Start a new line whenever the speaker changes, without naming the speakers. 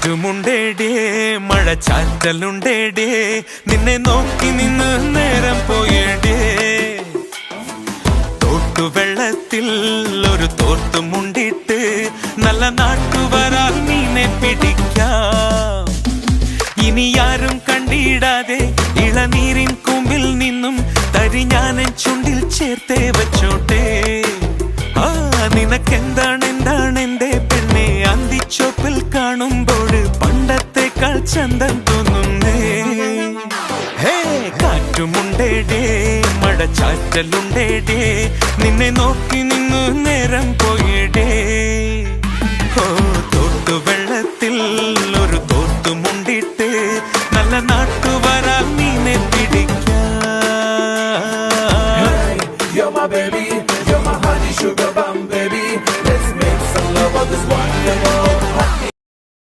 കാറ്റുമുണ്ടേടേ മഴച്ചാറ്റലുണ്ടേടേ നിന്നെ നോക്കി നിന്ന് നേരം പോയേടേ തോട്ടുവെള്ളത്തിൽ ഒരു തോർത്തുമുണ്ടിട്ട് നല്ല നാട്ടുവരാൽ മീനെ പിടിക്കാം ഇനി ആരും കണ്ടിടാതെ ഇളനീരിൻ കൊമ്പിൽ നിന്നും തരി ഞാനൻ ചുണ്ടിൽ ചേർത്തേ വച്ചോട്ടെ നിനക്കെന്താണ് എന്റെ പെണ്ണെ അന്തിച്ചോപ്പിൽ കാണുമ്പോൾ പണ്ടത്തെക്കാൾ ചന്തം തോന്നുന്നേ ഹേ കാറ്റുമുണ്ടേടേ മഴച്ചാറ്റലുണ്ടേടേ നിന്നെ നോക്കി നിന്നു നേരം പോയിടേ തോട്ടുവെള്ളത്തിൽ